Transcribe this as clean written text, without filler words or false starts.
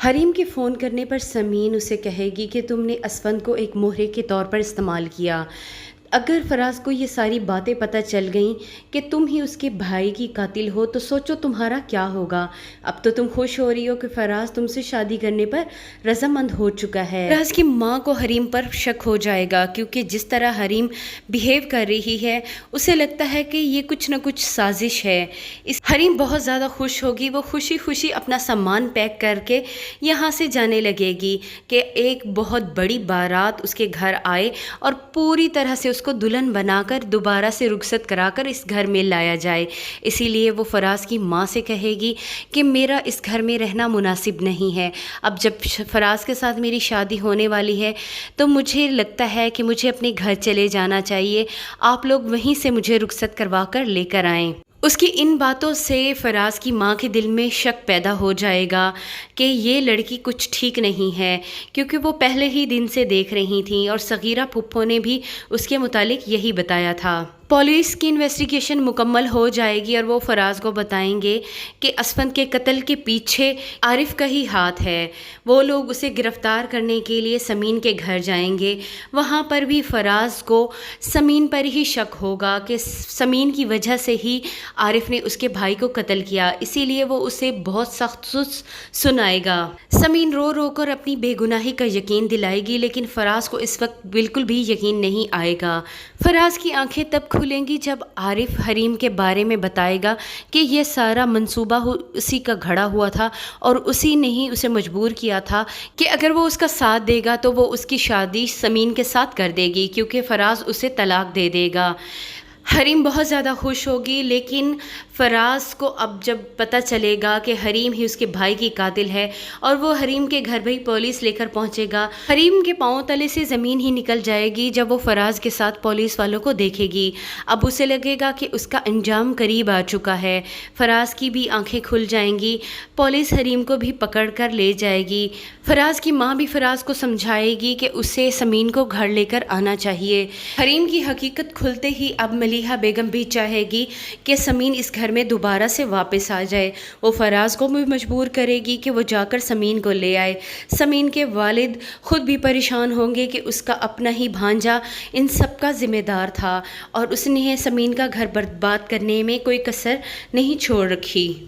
حریم کے فون کرنے پر سمین اسے کہے گی کہ تم نے اسفند کو ایک مہرے کے طور پر استعمال کیا۔ اگر فراز کو یہ ساری باتیں پتہ چل گئیں کہ تم ہی اس کے بھائی کی قاتل ہو تو سوچو تمہارا کیا ہوگا۔ اب تو تم خوش ہو رہی ہو کہ فراز تم سے شادی کرنے پر رضامند ہو چکا ہے۔ فراز کی ماں کو حریم پر شک ہو جائے گا کیونکہ جس طرح حریم بیہیو کر رہی ہے اسے لگتا ہے کہ یہ کچھ نہ کچھ سازش ہے۔ حریم بہت زیادہ خوش ہوگی، وہ خوشی خوشی اپنا سامان پیک کر کے یہاں سے جانے لگے گی کہ ایک بہت بڑی بارات اس کے گھر آئے اور پوری طرح سے اس کو دلہن بنا کر دوبارہ سے رخصت کرا کر اس گھر میں لایا جائے۔ اسی لیے وہ فراز کی ماں سے کہے گی کہ میرا اس گھر میں رہنا مناسب نہیں ہے۔ اب جب فراز کے ساتھ میری شادی ہونے والی ہے تو مجھے لگتا ہے کہ مجھے اپنے گھر چلے جانا چاہیے، آپ لوگ وہیں سے مجھے رخصت کروا کر لے کر آئیں۔ اس کی ان باتوں سے فراز کی ماں کے دل میں شک پیدا ہو جائے گا کہ یہ لڑکی کچھ ٹھیک نہیں ہے، کیونکہ وہ پہلے ہی دن سے دیکھ رہی تھیں اور صغیرہ پھپھو نے بھی اس کے متعلق یہی بتایا تھا۔ پولیس کی انویسٹیگیشن مکمل ہو جائے گی اور وہ فراز کو بتائیں گے کہ اسفند کے قتل کے پیچھے عارف کا ہی ہاتھ ہے۔ وہ لوگ اسے گرفتار کرنے کے لیے سمین کے گھر جائیں گے۔ وہاں پر بھی فراز کو سمین پر ہی شک ہوگا کہ سمین کی وجہ سے ہی عارف نے اس کے بھائی کو قتل کیا، اسی لیے وہ اسے بہت سخت سنائے گا۔ سمین رو رو کر اپنی بے گناہی کا یقین دلائے گی، لیکن فراز کو اس وقت بالکل بھی یقین نہیں آئے گا۔ فراز کی آنکھیں تب کھلیں گی جب عارف حریم کے بارے میں بتائے گا کہ یہ سارا منصوبہ اسی کا گھڑا ہوا تھا اور اسی نے ہی اسے مجبور کیا تھا کہ اگر وہ اس کا ساتھ دے گا تو وہ اس کی شادی سمین کے ساتھ کر دے گی، کیونکہ فراز اسے طلاق دے دے گا۔ حریم بہت زیادہ خوش ہوگی، لیکن فراز کو اب جب پتہ چلے گا کہ حریم ہی اس کے بھائی کی قاتل ہے اور وہ حریم کے گھر بھی پولیس لے کر پہنچے گا، حریم کے پاؤں تلے سے زمین ہی نکل جائے گی جب وہ فراز کے ساتھ پولیس والوں کو دیکھے گی۔ اب اسے لگے گا کہ اس کا انجام قریب آ چکا ہے۔ فراز کی بھی آنکھیں کھل جائیں گی، پولیس حریم کو بھی پکڑ کر لے جائے گی۔ فراز کی ماں بھی فراز کو سمجھائے گی کہ اسے سمین کو گھر لے کر آنا چاہیے۔ حریم کی حقیقت کھلتے ہی اب ملیحہ بیگم بھی چاہے گی کہ سمین اس گھر میں دوبارہ سے واپس آ جائے۔ وہ فراز کو بھی مجبور کرے گی کہ وہ جا کر سمین کو لے آئے۔ سمین کے والد خود بھی پریشان ہوں گے کہ اس کا اپنا ہی بھانجا ان سب کا ذمہ دار تھا اور اس نے سمین کا گھر برباد کرنے میں کوئی کسر نہیں چھوڑ رکھی۔